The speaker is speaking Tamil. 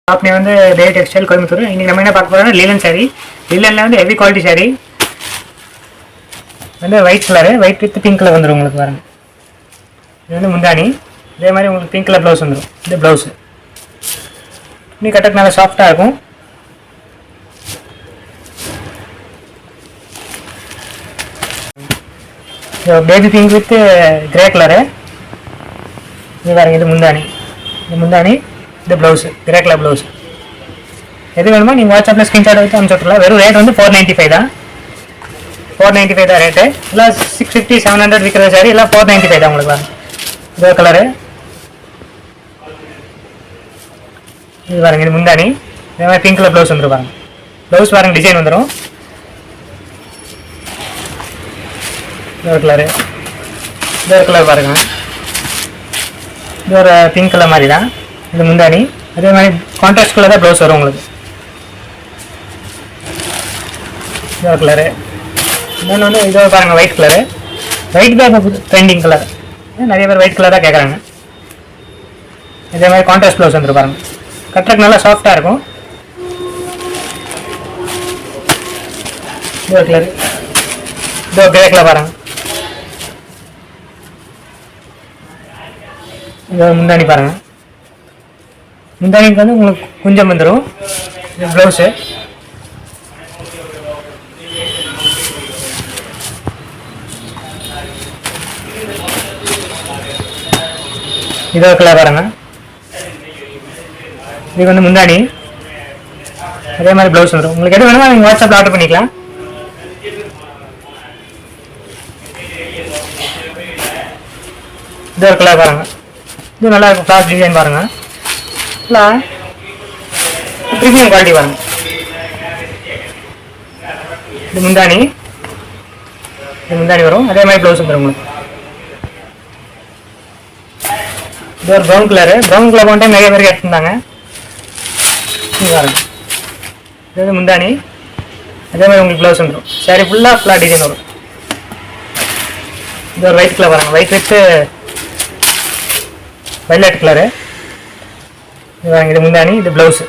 ஷாப் நேம் வந்து டே டெக்ஸ்டைல் கோயம்புத்தூர். இன்றைக்கி நம்ம என்ன பார்க்க போகிறோம்னா லீலன் சாரீ. லீலனில் வந்து ஹெவி குவாலிட்டி சாரீ வந்து white colour, white with pink colour வந்துடும் உங்களுக்கு பாருங்க. இது வந்து முந்தானி. இதே மாதிரி உங்களுக்கு பிங்க் கலர் ப்ளவுஸ் வந்துடும். இது ப்ளவுஸு துணி கட்டக்கு நல்லா சாஃப்டாக இருக்கும். Baby pink with grey colour. இது பாருங்க, இது முந்தானி. இது முந்தானி, இது ப்ளவுஸு கிரே கலர் ப்ளவுஸு. எது வேணுமோ நீங்கள் வாட்ஸ்அப்பில் ஸ்க்ரீன்ஷாட் எடுத்து அனுப்பிச்சுட்ருலாம். வெறும் ரேட் வந்து 495 தான். 495 தான் ரேட்டு. இல்லை 650 700 விற்கிற சாரி எல்லாம் 495 தான் உங்களுக்கு. இதோ கலரு. இது பாருங்க, இது முந்தானி. இதே மாதிரி பிங்க் கலர் ப்ளவுஸ் வந்துடும் பாருங்க. ப்ளவுஸ் பாருங்க, டிசைன் வந்துடும். இதோ கலரு. இதோ கலர் பாருங்க, இது ஒரு பிங்க் கலர் மாதிரி தான். இது முந்தானி. அதே மாதிரி கான்ட்ராஸ்ட் கலர் தான் ப்ளவுஸ் வரும் உங்களுக்கு. இதோ கலரு. இன்னொன்று வந்து இதோ பாருங்கள், ஒயிட் கலரு. ஒயிட் தான் இப்போ ட்ரெண்டிங் கலர். நிறைய பேர் ஒயிட் கலர் தான் கேட்குறாங்க. இதே மாதிரி கான்ட்ராஸ்ட் ப்ளவுஸ் வந்துடும் பாருங்கள். கட்டுறதுக்கு நல்லா சாஃப்டாக இருக்கும். இதோ கலரு. இதோ கிரே கலர் பாருங்கள். இதோ முந்தானி பாருங்கள். முந்தானிக்கு வந்து உங்களுக்கு குஞ்சம் வந்துடும். இது ப்ளவுஸு. இதோ கலர் பாருங்க. இதுக்கு வந்து முந்தானி. அதே மாதிரி ப்ளவுஸ் வந்துடும். உங்களுக்கு எது வேணுமோ நீங்கள் வாட்ஸ்அப்பில் ஆர்டர் பண்ணிக்கலாம். இதோ கலர் பாருங்க. இது நல்லா இருக்கும். ஃப்ளாஸ் டிசைன் பாருங்க. இல்லை ப்ரீமியம் குவாலிட்டி பாருங்க. இது முந்தானி. இது முந்தானி வரும். அதே மாதிரி ப்ளவுஸ் வந்துடும் உங்களுக்கு. இது ஒரு ப்ரௌன் கலரு. ப்ரௌன் கலர் போன டைம் நிறைய பேர் எடுத்துருந்தாங்க. இது பாருங்க, இது வந்து முந்தானி. அதே மாதிரி உங்களுக்கு ப்ளவுஸ் வந்துடும். சாரி ஃபுல்லாக ஃப்ளாட் டிசைன் வரும். இது ஒரு ஒயிட் கலர் பாருங்க. White with violet colour. இது பாருங்க, இது முந்தானி, இது ப்ளவுஸு.